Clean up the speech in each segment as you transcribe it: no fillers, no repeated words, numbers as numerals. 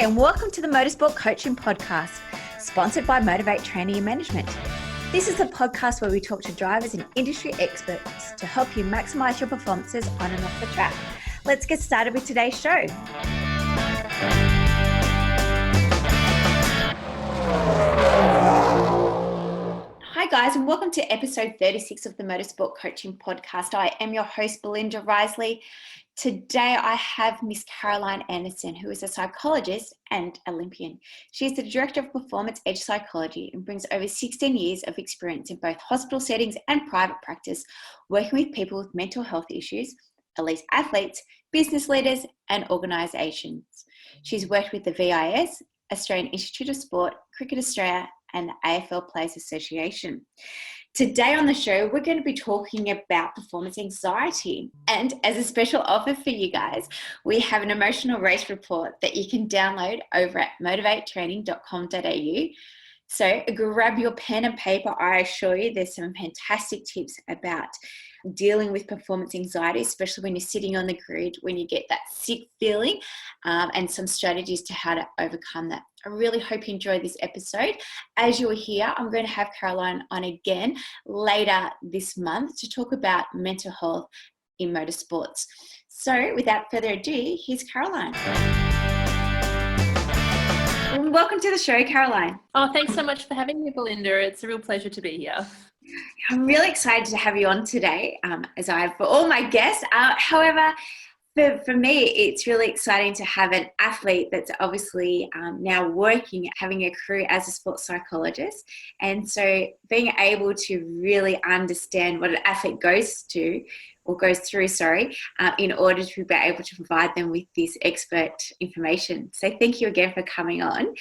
and welcome to the Motorsport Coaching Podcast, sponsored by Motivate Training and Management. This is a podcast where we talk to drivers and industry experts to help you maximize your performances on and off the track. Let's get started with today's show. Hi guys, and welcome to episode 36 of the Motorsport Coaching Podcast. I am your host, Belinda Risley. Today I have Miss Caroline Anderson, who is a psychologist and Olympian. She is the Director of Performance Edge Psychology and brings over 16 years of experience in both hospital settings and private practice, working with people with mental health issues, elite athletes, business leaders, and organisations. She's worked with the VIS, Australian Institute of Sport, Cricket Australia, and the AFL Players Association. Today on the show, we're going to be talking about performance anxiety. And as a special offer for you guys, we have an emotional race report that you can download over at motivatetraining.com.au. So grab your pen and paper. I assure you there's some fantastic tips about dealing with performance anxiety, especially when you're sitting on the grid, when you get that sick feeling, and some strategies to how to overcome that. I really hope you enjoyed this episode. As you're here, I'm going to have Caroline on again later this month to talk about mental health in motorsports. So without further ado, here's Caroline. Welcome to the show, Caroline. Oh, thanks so much for having me, Belinda. It's a real pleasure to be here. I'm really excited to have you on today, as I have for all my guests. However, for me, it's really exciting to have an athlete that's obviously now working, having a career as a sports psychologist. And so being able to really understand what an athlete goes through, in order to be able to provide them with this expert information. So thank you again for coming on.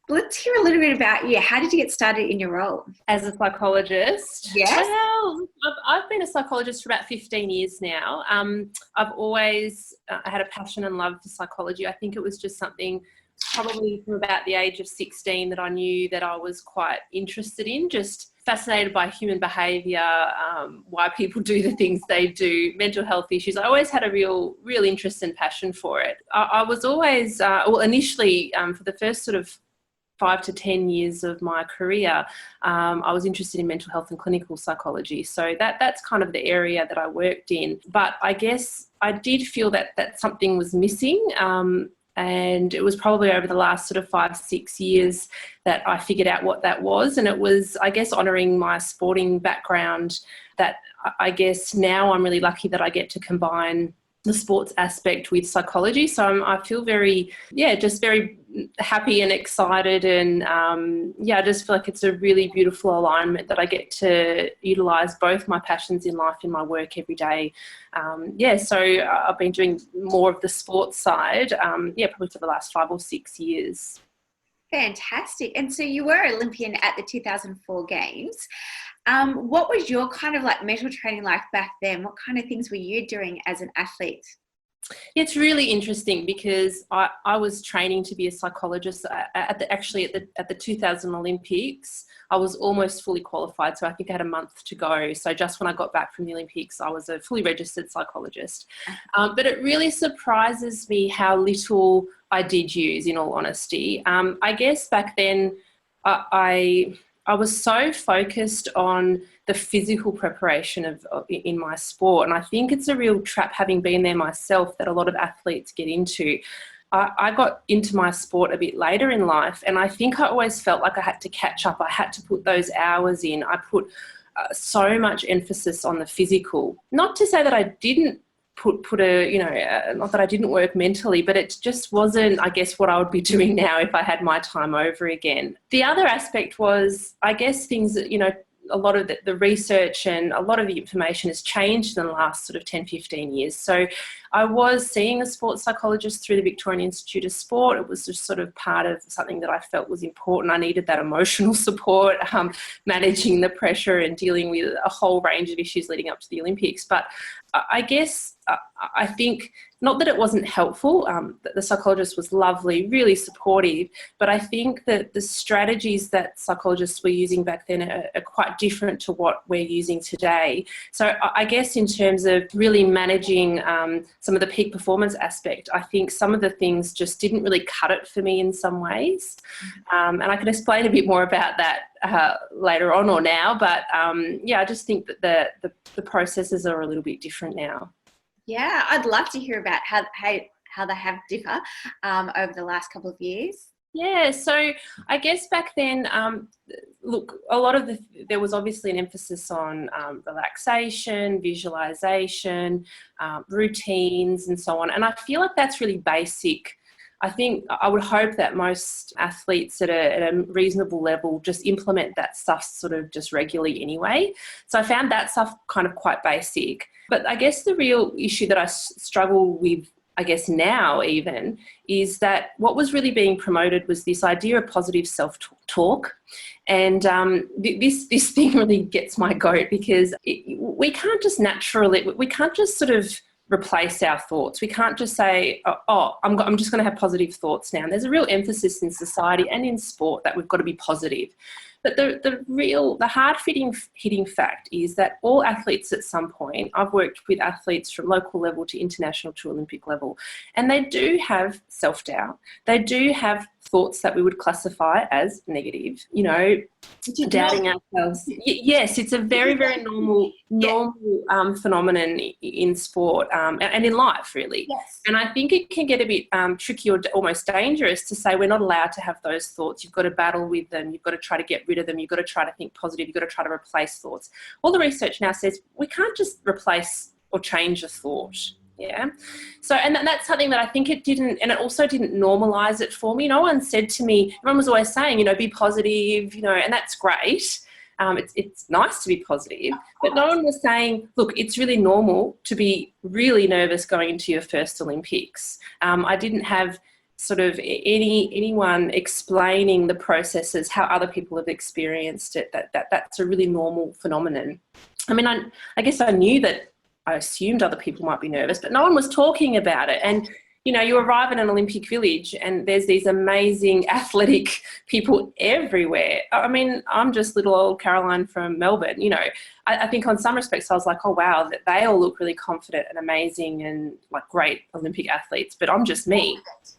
Let's hear a little bit about you. How did you get started in your role? As a psychologist? Yes. Well, I've been a psychologist for about 15 years now. I've always had a passion and love for psychology. I think it was just something probably from about the age of 16 that I knew that I was quite interested in, just fascinated by human behaviour, why people do the things they do, mental health issues. I always had a real interest and passion for it. I was always, initially for the first sort of 5 to 10 years of my career, I was interested in mental health and clinical psychology. So that's kind of the area that I worked in. But I guess I did feel that something was missing. And it was probably over the last sort of 5-6 years that I figured out what that was. And it was, I guess, honouring my sporting background, that I guess now I'm really lucky that I get to combine the sports aspect with psychology. So I feel very happy and excited, and I just feel like it's a really beautiful alignment that I get to utilise both my passions in life in my work every day. So I've been doing more of the sports side, probably for the last 5 or 6 years. Fantastic. And so you were Olympian at the 2004 Games. What was your kind of like mental training like back then? What kind of things were you doing as an athlete? It's really interesting because I was training to be a psychologist at the 2000 Olympics. I was almost fully qualified, so I think I had a month to go. So just when I got back from the Olympics, I was a fully registered psychologist. But it really surprises me how little I did use, in all honesty. I guess back then I was so focused on the physical preparation in my sport. And I think it's a real trap, having been there myself, that a lot of athletes get into. I got into my sport a bit later in life, and I think I always felt like I had to catch up. I had to put those hours in. I put so much emphasis on the physical. Not to say that I didn't not that I didn't work mentally, but it just wasn't, I guess, what I would be doing now if I had my time over again. The other aspect was, I guess, things that, a lot of the research and a lot of the information has changed in the last sort of 10, 15 years. So I was seeing a sports psychologist through the Victorian Institute of Sport. It was just sort of part of something that I felt was important. I needed that emotional support, managing the pressure and dealing with a whole range of issues leading up to the Olympics. But I guess I think not that it wasn't helpful. The psychologist was lovely, really supportive, but I think that the strategies that psychologists were using back then are quite different to what we're using today. So I guess in terms of really managing some of the peak performance aspect, I think some of the things just didn't really cut it for me in some ways. And I can explain a bit more about that later on or now, but yeah, I just think that the processes are a little bit different now. Yeah, I'd love to hear about how they have differ over the last couple of years. Yeah, so I guess back then, look, a lot of there was obviously an emphasis on relaxation, visualization, routines, and so on. And I feel like that's really basic. I think I would hope that most athletes at a reasonable level just implement that stuff sort of just regularly anyway. So I found that stuff kind of quite basic. But I guess the real issue that I struggle with, I guess now even, is that what was really being promoted was this idea of positive self-talk. And this thing really gets my goat, because we can't just sort of replace our thoughts. We can't just say, oh, I'm just going to have positive thoughts now. And there's a real emphasis in society and in sport that we've got to be positive. But the hard-hitting fact is that all athletes at some point, I've worked with athletes from local level to international to Olympic level, and they do have self-doubt. They do have thoughts that we would classify as negative, doubting ourselves. Yes, it's a very, very normal phenomenon in sport and in life, really. Yes. And I think it can get a bit tricky or almost dangerous to say we're not allowed to have those thoughts. You've got to battle with them. You've got to try to get rid of them. You've got to try to think positive. You've got to try to replace thoughts. All the research now says we can't just replace or change a thought. Yeah. So, and that's something that I think it also didn't normalize it for me. No one said to me, everyone was always saying, be positive, and that's great. It's nice to be positive, but no one was saying, look, it's really normal to be really nervous going into your first Olympics. I didn't have sort of anyone explaining the processes, how other people have experienced it, that's a really normal phenomenon. I mean, I guess I knew that. I assumed other people might be nervous, but no one was talking about it. And, you arrive in an Olympic village and there's these amazing athletic people everywhere. I mean, I'm just little old Caroline from Melbourne, I think on some respects I was like, oh, wow, that they all look really confident and amazing and like great Olympic athletes, but I'm just me.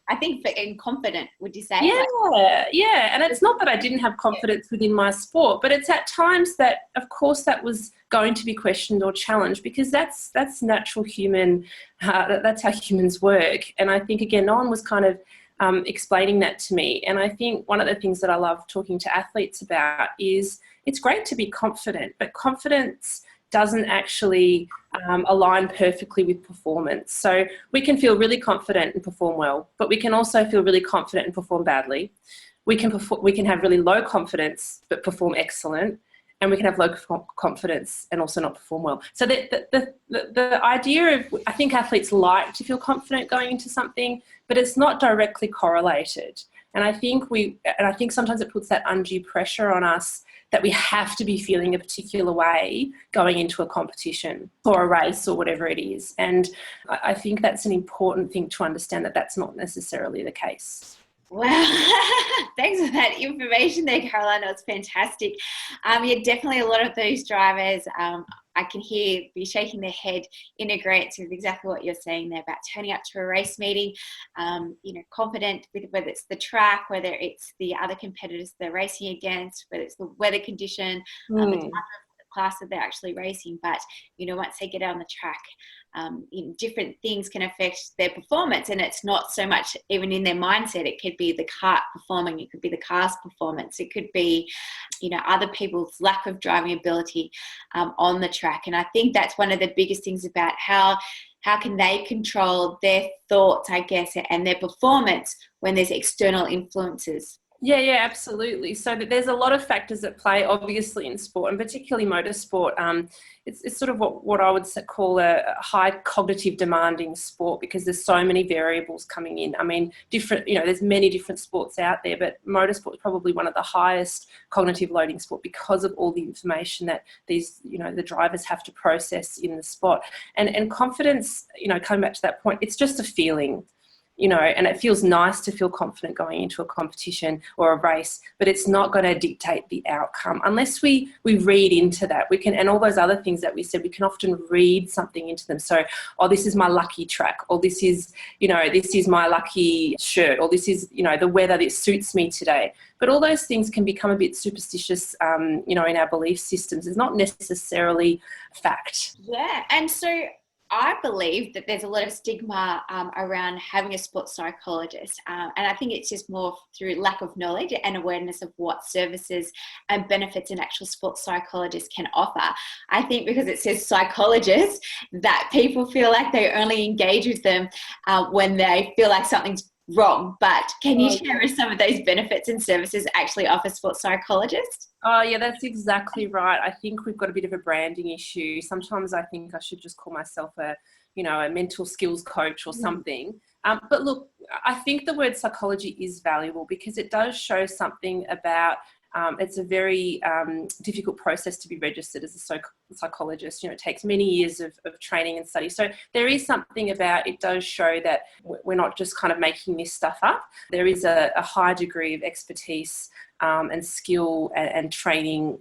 I think confident, would you say? Yeah. And it's not that I didn't have confidence within my sport, but it's at times that, of course, that was going to be questioned or challenged, because that's natural human, that's how humans work. And I think, again, no one was kind of explaining that to me. And I think one of the things that I love talking to athletes about is it's great to be confident, but confidence doesn't actually align perfectly with performance. So we can feel really confident and perform well, but we can also feel really confident and perform badly. We can have really low confidence but perform excellent, and we can have low confidence and also not perform well. So the idea of, I think athletes like to feel confident going into something, but it's not directly correlated. And I think sometimes it puts that undue pressure on us that we have to be feeling a particular way going into a competition or a race or whatever it is. And I think that's an important thing to understand, that that's not necessarily the case. Wow, thanks for that information there, Caroline. That was fantastic. Yeah, definitely a lot of those drivers, I can hear be shaking their head in agreement with exactly what you're saying there about turning up to a race meeting, confident with whether it's the track, whether it's the other competitors they're racing against, whether it's the weather condition, the type of class that they're actually racing. But, once they get out on the track, different things can affect their performance, and it's not so much even in their mindset. It could be the cart performing, it could be the car's performance, it could be other people's lack of driving ability on the track. And I think that's one of the biggest things about how can they control their thoughts, I guess, and their performance when there's external influences. Yeah, absolutely. So there's a lot of factors at play, obviously, in sport, and particularly motorsport. It's sort of what I would call a high cognitive demanding sport, because there's so many variables coming in. I mean, there's many different sports out there, but motorsport is probably one of the highest cognitive loading sport because of all the information that the drivers have to process in the spot. And confidence, coming back to that point, it's just a feeling. And it feels nice to feel confident going into a competition or a race, but it's not going to dictate the outcome unless we read into that. We can, and all those other things that we said, we can often read something into them. So, this is my lucky track, or this is my lucky shirt, or this is, the weather that suits me today. But all those things can become a bit superstitious, in our belief systems. It's not necessarily fact. Yeah, and so I believe that there's a lot of stigma around having a sports psychologist, and I think it's just more through lack of knowledge and awareness of what services and benefits an actual sports psychologist can offer. I think because it says psychologist, that people feel like they only engage with them when they feel like something's wrong. But can you share some of those benefits and services actually offer sports psychologists? Oh, yeah, that's exactly right. I think we've got a bit of a branding issue. Sometimes I think I should just call myself a mental skills coach or something. But look, I think the word psychology is valuable because it does show something about it's a very difficult process to be registered as a psychologist. It takes many years of training and study. So there is something about it does show that we're not just kind of making this stuff up. There is a high degree of expertise and skill and training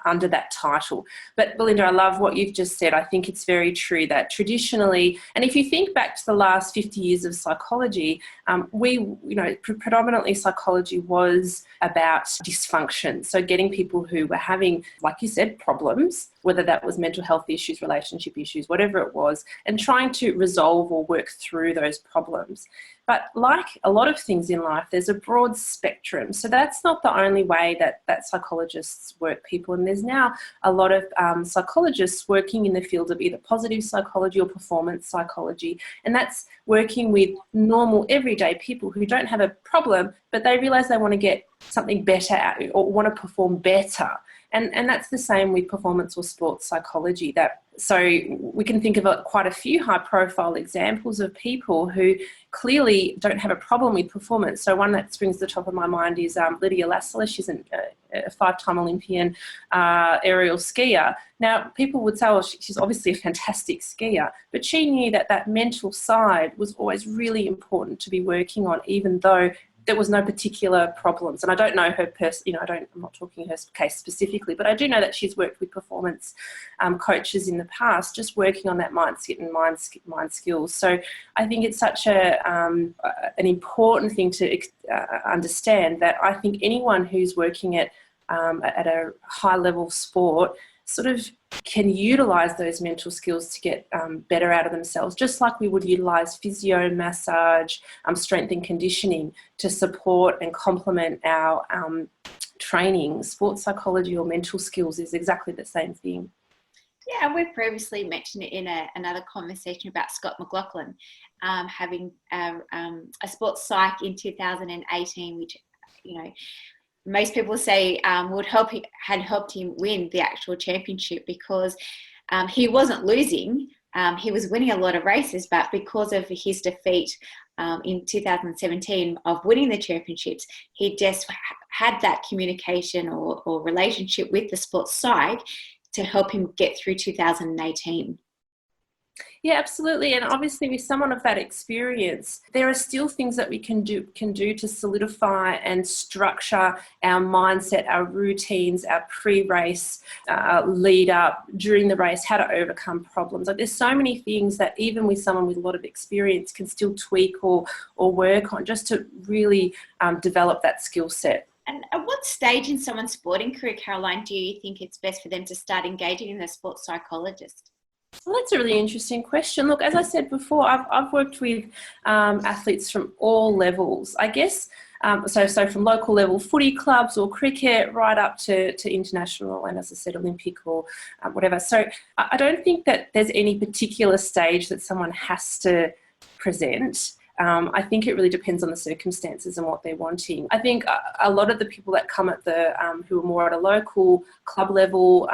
under that title. But Belinda, I love what you've just said. I think it's very true that traditionally, and if you think back to the last 50 years of psychology, predominantly psychology was about dysfunction. So getting people who were having, like you said, problems, whether that was mental health issues, relationship issues, whatever it was, and trying to resolve or work through those problems. But like a lot of things in life, there's a broad spectrum. So that's not the only way that psychologists work people. And there's now a lot of psychologists working in the field of either positive psychology or performance psychology. And that's working with normal, everyday people who don't have a problem, but they realise they want to get something better out or want to perform better. And that's the same with performance or sports psychology. So we can think of quite a few high-profile examples of people who clearly don't have a problem with performance. So one that springs to the top of my mind is Lydia Lassler. She's a 5-time Olympian aerial skier. Now, people would say, well, she's obviously a fantastic skier, but she knew that mental side was always really important to be working on, even though there was no particular problems. And I don't know her I'm not talking her case specifically, but I do know that she's worked with performance coaches in the past, just working on that mindset and mind skills. So I think it's such an important thing to understand that I think anyone who's working at a high level sport sort of can utilise those mental skills to get better out of themselves, just like we would utilise physio, massage, strength and conditioning to support and complement our training. Sports psychology or mental skills is exactly the same thing. Yeah, we've previously mentioned it in another conversation about Scott McLaughlin having a sports psych in 2018, which, most people say had helped him win the actual championship because he wasn't losing. He was winning a lot of races, but because of his defeat in 2017 of winning the championships, he just had that communication or relationship with the sports psych to help him get through 2018. Yeah, absolutely. And obviously with someone of that experience, there are still things that we can do to solidify and structure our mindset, our routines, our pre-race, lead up, during the race, how to overcome problems. Like there's so many things that even with someone with a lot of experience can still tweak or work on just to really develop that skill set. And at what stage in someone's sporting career, Caroline, do you think it's best for them to start engaging in a sports psychologist? Well, that's a really interesting question. Look, as I said before, I've worked with athletes from all levels, I guess. So from local level footy clubs or cricket right up to international and, as I said, Olympic or whatever. So I don't think that there's any particular stage that someone has to present. I think it really depends on the circumstances and what they're wanting. I think a lot of the people that come at the who are more at a local club level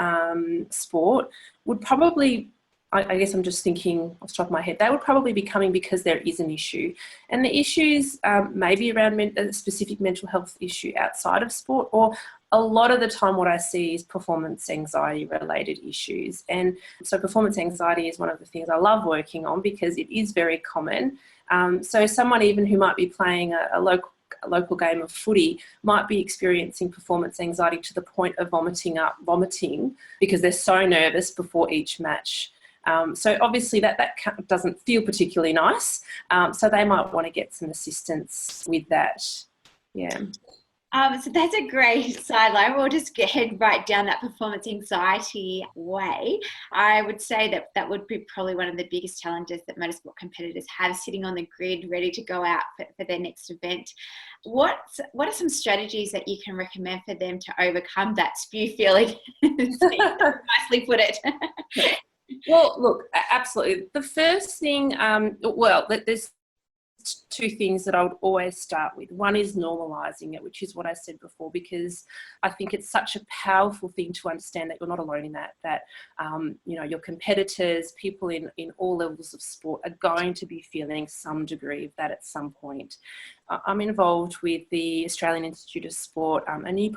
sport would probably, I guess I'm just thinking off the top of my head, they would probably be coming because there is an issue. And the issues may be around a specific mental health issue outside of sport, or a lot of the time what I see is performance anxiety related issues. And so performance anxiety is one of the things I love working on because it is very common. So someone even who might be playing a local game of footy might be experiencing performance anxiety to the point of vomiting because they're so nervous before each match. So obviously that doesn't feel particularly nice. So they might want to get some assistance with that. Yeah. So that's a great sideline. We'll just head right down that performance anxiety way. I would say that would be probably one of the biggest challenges that motorsport competitors have, sitting on the grid ready to go out for their next event. What are some strategies that you can recommend for them to overcome that spew feeling? Nicely put it. Well, look, absolutely. The first thing, there's two things that I would always start with. One is normalizing it, which is what I said before, because I think it's such a powerful thing to understand that you're not alone in that your competitors, people in all levels of sport are going to be feeling some degree of that at some point. I'm involved with the Australian Institute of Sport, a new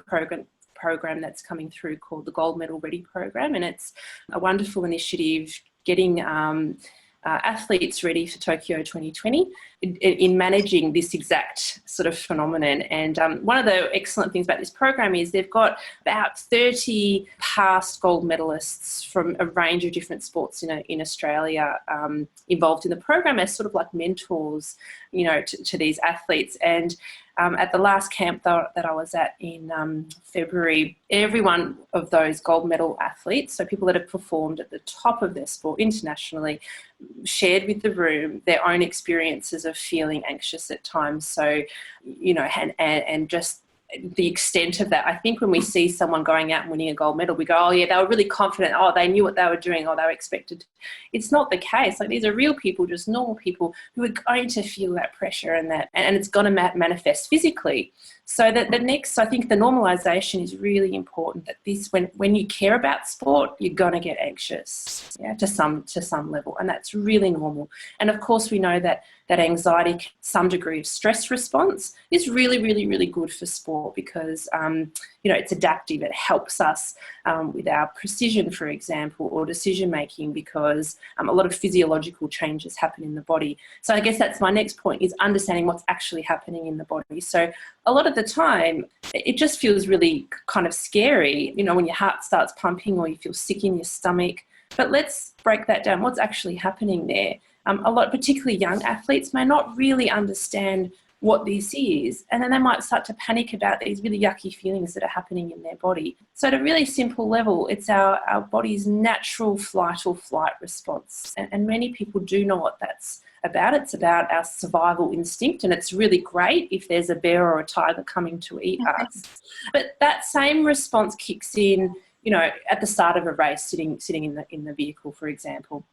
program that's coming through called the Gold Medal Ready program, and it's a wonderful initiative getting athletes ready for Tokyo 2020 in managing this exact sort of phenomenon. And one of the excellent things about this program is they've got about 30 past gold medalists from a range of different sports in Australia involved in the program as sort of like mentors, to these athletes. And at the last camp that I was at in February, every one of those gold medal athletes, so people that have performed at the top of their sport internationally, shared with the room their own experiences of feeling anxious at times. So, and just the extent of that. I think when we see someone going out and winning a gold medal, we go, oh yeah, they were really confident. Oh, they knew what they were doing. Oh, they were expected. It's not the case. Like, these are real people, just normal people who are going to feel that pressure and it's going to manifest physically. So that the next, I think the normalization is really important, that when you care about sport, you're going to get anxious, to some level. And that's really normal. And of course, we know that anxiety, some degree of stress response, is really, really, really good for sport because, it's adaptive. It helps us with our precision, for example, or decision-making, because a lot of physiological changes happen in the body. So I guess that's my next point, is understanding what's actually happening in the body. So a lot of the time, it just feels really kind of scary, when your heart starts pumping or you feel sick in your stomach. But let's break that down. What's actually happening there? A lot, particularly young athletes, may not really understand what this is, and then they might start to panic about these really yucky feelings that are happening in their body. So at a really simple level, it's our body's natural flight or flight response. And many people do know what that's about. It's about our survival instinct, and it's really great if there's a bear or a tiger coming to eat us. But that same response kicks in, at the start of a race, sitting in the vehicle, for example.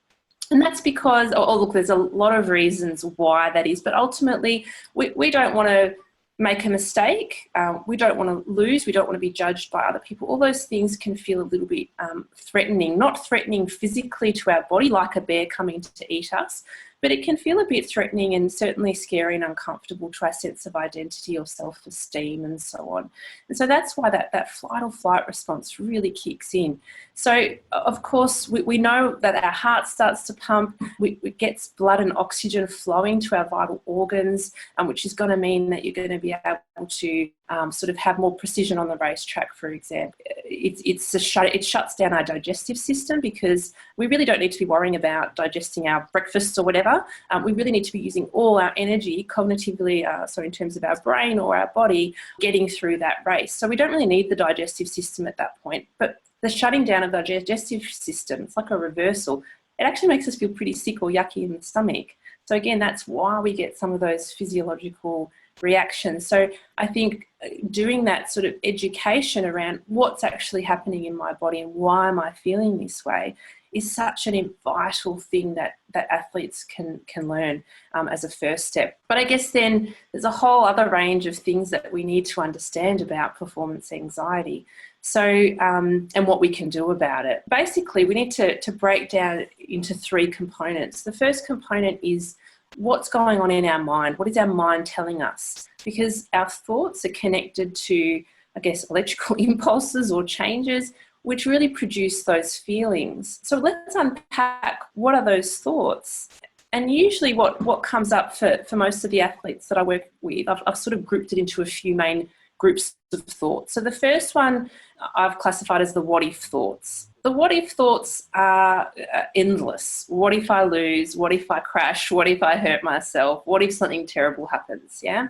And that's because, look, there's a lot of reasons why that is, but ultimately we don't want to make a mistake. We don't want to lose. We don't want to be judged by other people. All those things can feel a little bit threatening, not threatening physically to our body like a bear coming to eat us, but it can feel a bit threatening and certainly scary and uncomfortable to our sense of identity or self-esteem and so on. And so that's why that flight or flight response really kicks in. So, of course, we know that our heart starts to pump, it gets blood and oxygen flowing to our vital organs, which is going to mean that you're going to be able to sort of have more precision on the racetrack, for example. It shuts down our digestive system, because we really don't need to be worrying about digesting our breakfasts or whatever. We really need to be using all our energy cognitively, so in terms of our brain or our body, getting through that race. So we don't really need the digestive system at that point. But the shutting down of the digestive system, it's like a reversal. It actually makes us feel pretty sick or yucky in the stomach. So again, that's why we get some of those physiological reactions. So I think doing that sort of education around what's actually happening in my body and why am I feeling this way is such an vital thing that athletes can learn as a first step. But I guess then there's a whole other range of things that we need to understand about performance anxiety. So, and what we can do about it. Basically, we need to break down into 3 components. The first component is what's going on in our mind. What is our mind telling us? Because our thoughts are connected to, I guess, electrical impulses or changes, which really produce those feelings. So let's unpack what are those thoughts. And usually what comes up for most of the athletes that I work with, I've sort of grouped it into a few main groups of thoughts. So the first one I've classified as the what if thoughts. The what if thoughts are endless. What if I lose? What if I crash? What if I hurt myself? What if something terrible happens? Yeah.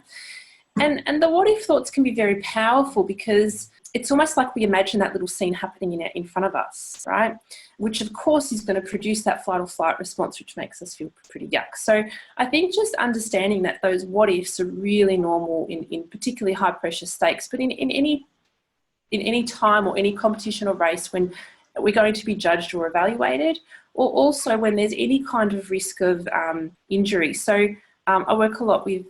And the what if thoughts can be very powerful because it's almost like we imagine that little scene happening in front of us, right? Which of course is going to produce that fight or flight response, which makes us feel pretty yuck. So I think just understanding that those what ifs are really normal in particularly high pressure stakes, but in any time or any competition or race when we're going to be judged or evaluated, or also when there's any kind of risk of injury. So I work a lot with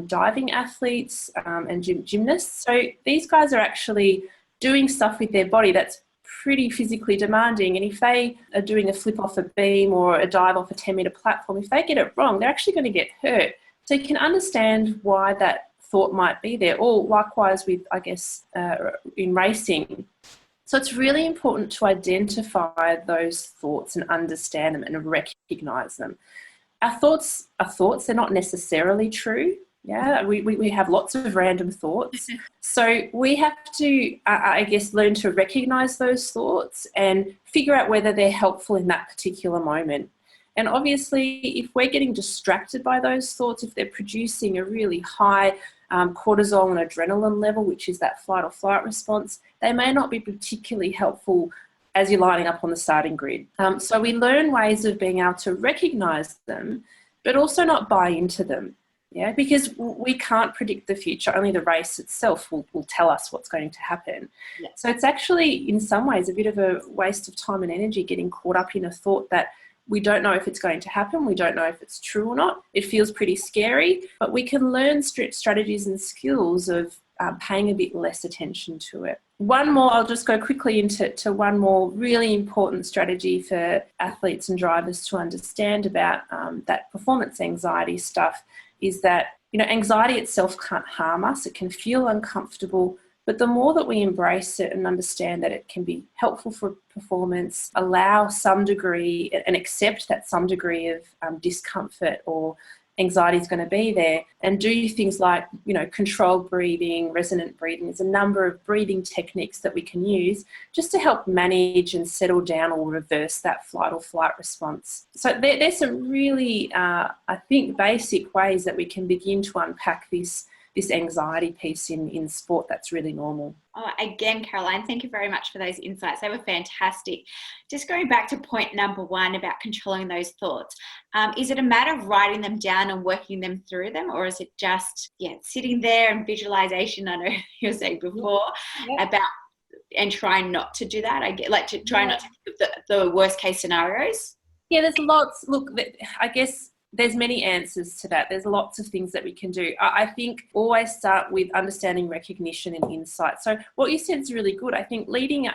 diving athletes and gymnasts. So these guys are actually doing stuff with their body that's pretty physically demanding. And if they are doing a flip off a beam or a dive off a 10-metre platform, if they get it wrong, they're actually going to get hurt. So you can understand why that thought might be there. Or likewise with, I guess, in racing. So it's really important to identify those thoughts and understand them and recognise them. Our thoughts are thoughts, they're not necessarily true. Yeah, we have lots of random thoughts. So we have to, I guess, learn to recognise those thoughts and figure out whether they're helpful in that particular moment. And obviously, if we're getting distracted by those thoughts, if they're producing a really high cortisol and adrenaline level, which is that fight or flight response, they may not be particularly helpful as you're lining up on the starting grid. So we learn ways of being able to recognise them, but also not buy into them. Yeah, because we can't predict the future. Only the race itself will tell us what's going to happen. Yeah. So it's actually, in some ways, a bit of a waste of time and energy getting caught up in a thought that we don't know if it's going to happen. We don't know if it's true or not. It feels pretty scary, but we can learn strategies and skills of paying a bit less attention to it. One more, I'll just go quickly into one more really important strategy for athletes and drivers to understand about that performance anxiety stuff is that, anxiety itself can't harm us. It can feel uncomfortable, but the more that we embrace it and understand that it can be helpful for performance, allow some degree and accept that some degree of discomfort or anxiety is going to be there, and do things like, controlled breathing, resonant breathing. There's a number of breathing techniques that we can use just to help manage and settle down or reverse that flight or flight response. So there's some really, I think, basic ways that we can begin to unpack this anxiety piece in sport that's really normal. Oh, again, Caroline, thank you very much for those insights. They were fantastic. Just going back to point number 1 about controlling those thoughts. Is it a matter of writing them down and working them through them, or is it just sitting there and visualization? I know you were saying before about and trying not to do that. I get to try not to think of the worst case scenarios. Yeah, there's lots. Look, I guess there's many answers to that. There's lots of things that we can do. I think always start with understanding, recognition and insight. So what you said is really good. I think leading,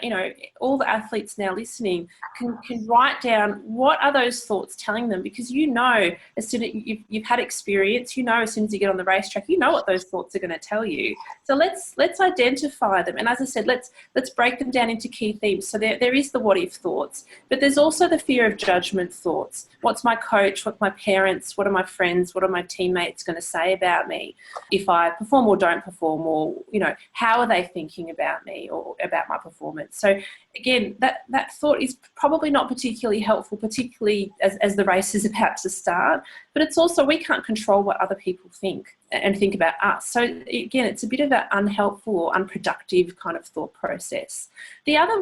all the athletes now listening can write down what are those thoughts telling them, because as soon as you've had experience, as soon as you get on the racetrack, what those thoughts are going to tell you. So let's identify them. And as I said, let's break them down into key themes. So there is the what if thoughts, but there's also the fear of judgment thoughts. What's my coach? What's my parents? What are my friends? What are my teammates going to say about me if I perform or don't perform? Or, how are they thinking about me or about my performance? So again, that thought is probably not particularly helpful, particularly as the race is about to start, but it's also, we can't control what other people think and think about us. So again, it's a bit of an unhelpful or unproductive kind of thought process. The other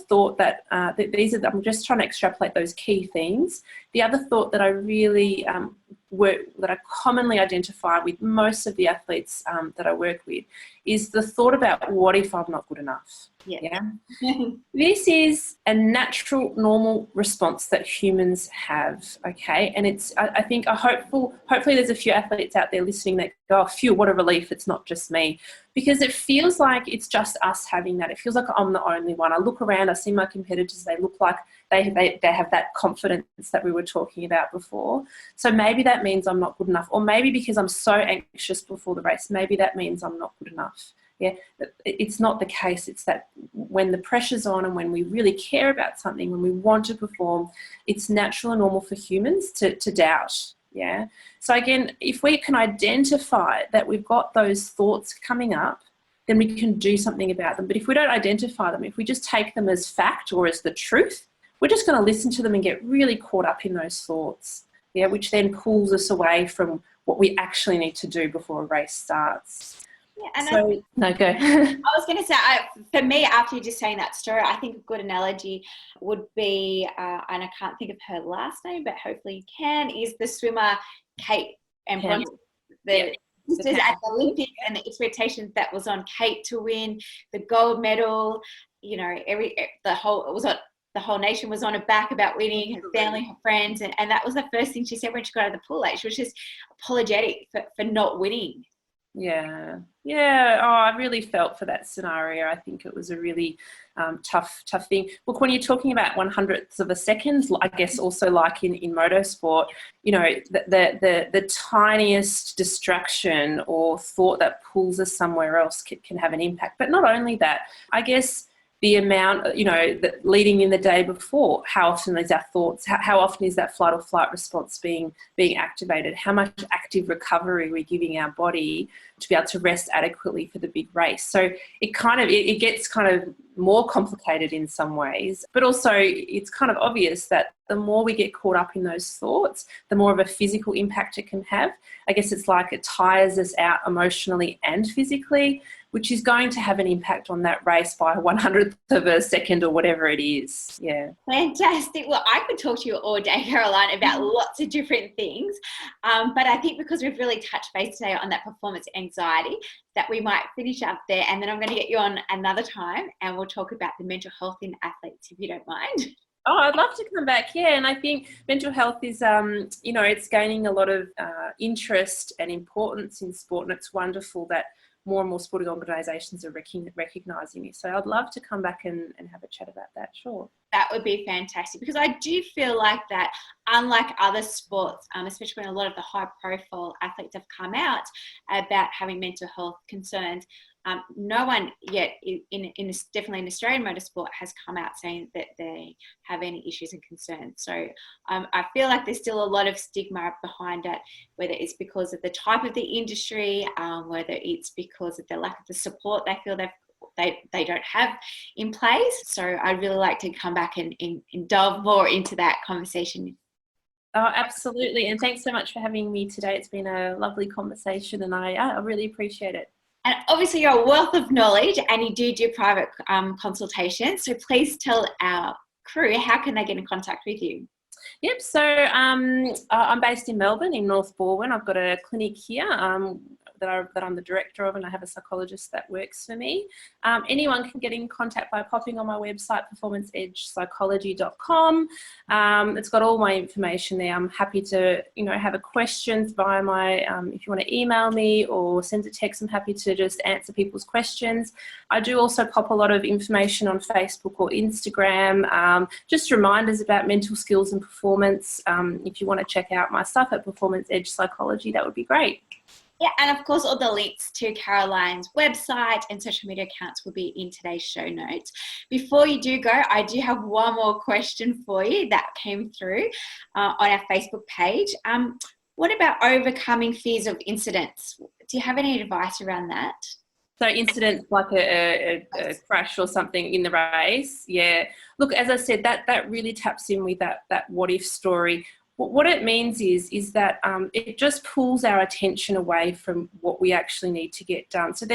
thought that I'm just trying to extrapolate those key themes. The other thought that I really that I commonly identify with most of the athletes that I work with is the thought about, what if I'm not good enough? Yeah. This is a natural, normal response that humans have, okay? And I hopefully there's a few athletes out there listening that go, oh, phew, what a relief, it's not just me. Because it feels like it's just us having that. It feels like I'm the only one. I look around, I see my competitors, they look like they have that confidence that we were talking about before. So maybe that means I'm not good enough. Or maybe because I'm so anxious before the race, maybe that means I'm not good enough. Yeah, it's not the case. It's that when the pressure's on and when we really care about something, when we want to perform, it's natural and normal for humans to doubt. Yeah. So again, if we can identify that we've got those thoughts coming up, then we can do something about them. But if we don't identify them, if we just take them as fact or as the truth, we're just going to listen to them and get really caught up in those thoughts. Yeah, which then pulls us away from what we actually need to do before a race starts. Yeah, and go. I was going to say, for me, after you just saying that story, I think a good analogy would be, and I can't think of her last name, but hopefully you can, is the swimmer Kate and Bronte, the sisters at the Olympian, and the expectations that was on Kate to win the gold medal. You know, the whole nation was on her back about winning, her family, her friends, and that was the first thing she said when she got out of the pool. Like, she was just apologetic for not winning. Yeah. Oh, I really felt for that scenario. I think it was a really tough thing. Look, when you're talking about 100ths of a second, I guess also like in motorsport, you know, the tiniest distraction or thought that pulls us somewhere else can have an impact. But not only that, I guess the amount, you know, that leading in the day before, how often is our thoughts, how often is that flight or flight response being activated, how much active recovery we're giving our body to be able to rest adequately for the big race. So it gets kind of more complicated in some ways, but also it's kind of obvious that the more we get caught up in those thoughts, the more of a physical impact it can have. I guess it's like it tires us out emotionally and physically, which is going to have an impact on that race by 100th of a second or whatever it is. Yeah. Fantastic. Well, I could talk to you all day, Caroline, about lots of different things. But I think because we've really touched base today on that performance anxiety, that we might finish up there. And then I'm going to get you on another time and we'll talk about the mental health in athletes, if you don't mind. Oh, I'd love to come back. Yeah, and I think mental health is, you know, it's gaining a lot of interest and importance in sport, and it's wonderful that more and more sporting organisations are recognising it. So I'd love to come back and have a chat about that, sure. That would be fantastic, because I do feel like that, unlike other sports, especially when a lot of the high-profile athletes have come out about having mental health concerns, no one yet, definitely in Australian motorsport, has come out saying that they have any issues and concerns. So I feel like there's still a lot of stigma behind it, whether it's because of the type of the industry, whether it's because of the lack of the support they feel they don't have in place. So I'd really like to come back and delve more into that conversation. Oh, absolutely. And thanks so much for having me today. It's been a lovely conversation, and I really appreciate it. And obviously you're a wealth of knowledge and you do private consultations. So please tell our crew, how can they get in contact with you? Yep, so I'm based in Melbourne, in North Balwyn. I've got a clinic here that I'm the director of, and I have a psychologist that works for me. Anyone can get in contact by popping on my website, performanceedgepsychology.com. It's got all my information there. I'm happy to, have a question via my, if you want to email me or send a text, I'm happy to just answer people's questions. I do also pop a lot of information on Facebook or Instagram, just reminders about mental skills and performance. If you want to check out my stuff at Performance Edge Psychology, that would be great. Yeah, and of course, all the links to Caroline's website and social media accounts will be in today's show notes. Before you do go, I do have one more question for you that came through on our Facebook page. What about overcoming fears of incidents? Do you have any advice around that? So incidents like a crash or something in the race, yeah. Look, as I said, that really taps in with that what if story. What it means is that it just pulls our attention away from what we actually need to get done. So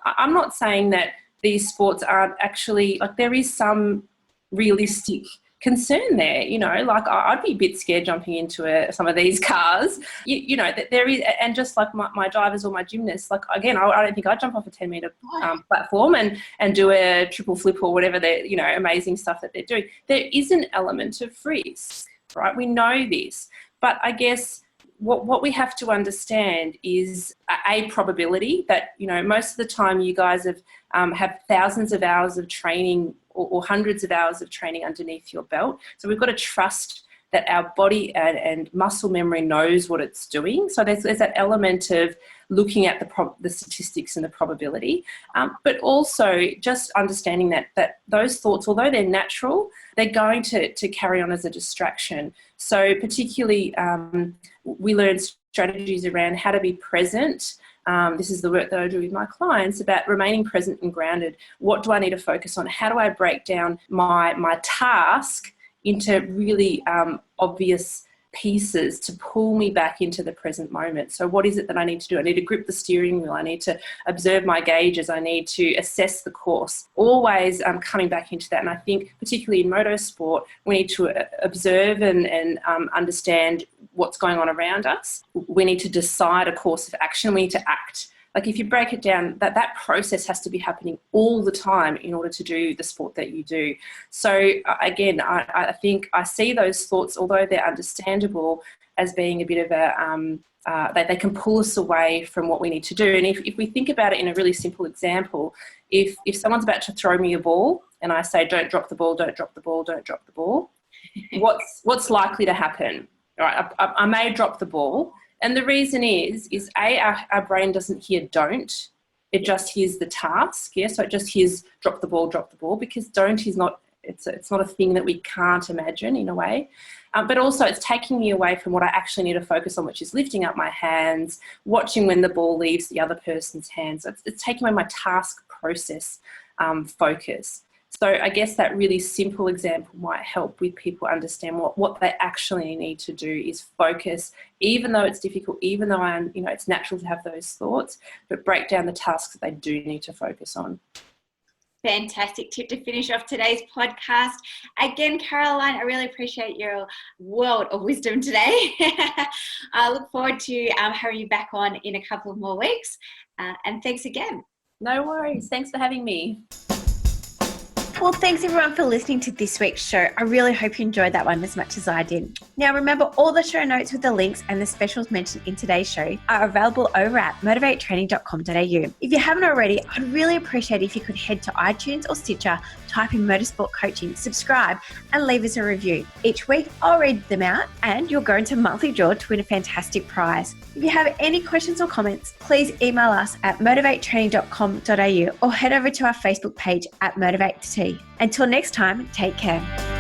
I'm not saying that these sports aren't actually, like, there is some realistic concern there. Like I'd be a bit scared jumping into some of these cars. That there is, and just like my drivers or my gymnasts, like again, I don't think I'd jump off a 10-meter platform and do a triple flip or whatever amazing stuff that they're doing. There is an element of risk, right? We know this, but I guess what we have to understand is a probability that, most of the time you guys have thousands of hours of training or hundreds of hours of training underneath your belt. So we've got to trust that our body and muscle memory knows what it's doing. So there's that element of looking at the statistics and the probability, but also just understanding that those thoughts, although they're natural, they're going to carry on as a distraction. So particularly we learn strategies around how to be present. This is the work that I do with my clients about remaining present and grounded. What do I need to focus on? How do I break down my task into really obvious pieces to pull me back into the present moment? So what is it that I need to do? I need to grip the steering wheel. I need to observe my gauges. I need to assess the course. Always coming back into that. And I think particularly in motorsport, we need to observe and understand what's going on around us. We need to decide a course of action. We need to act. Like if you break it down, that process has to be happening all the time in order to do the sport that you do. So again, I think I see those thoughts, although they're understandable, as being a bit of they can pull us away from what we need to do. And if we think about it in a really simple example, if someone's about to throw me a ball and I say, don't drop the ball, don't drop the ball, don't drop the ball, what's likely to happen? All right, I may drop the ball. And the reason is our brain doesn't hear don't, it just hears the task. Yeah, so it just hears drop the ball, because don't is not, it's not a thing that we can't imagine in a way. But also it's taking me away from what I actually need to focus on, which is lifting up my hands, watching when the ball leaves the other person's hands. It's taking away my task process focus. So I guess that really simple example might help with people understand what they actually need to do is focus, even though it's difficult, even though it's natural to have those thoughts, but break down the tasks that they do need to focus on. Fantastic tip to finish off today's podcast. Again, Caroline, I really appreciate your world of wisdom today. I look forward to having you back on in a couple of more weeks. And thanks again. No worries. Thanks for having me. Well, thanks everyone for listening to this week's show. I really hope you enjoyed that one as much as I did. Now, remember, all the show notes with the links and the specials mentioned in today's show are available over at motivatetraining.com.au. If you haven't already, I'd really appreciate it if you could head to iTunes or Stitcher, type in Motorsport Coaching, subscribe, and leave us a review. Each week, I'll read them out and you'll go into a monthly draw to win a fantastic prize. If you have any questions or comments, please email us at motivatetraining.com.au or head over to our Facebook page at Motivate to Tea. Until next time, take care.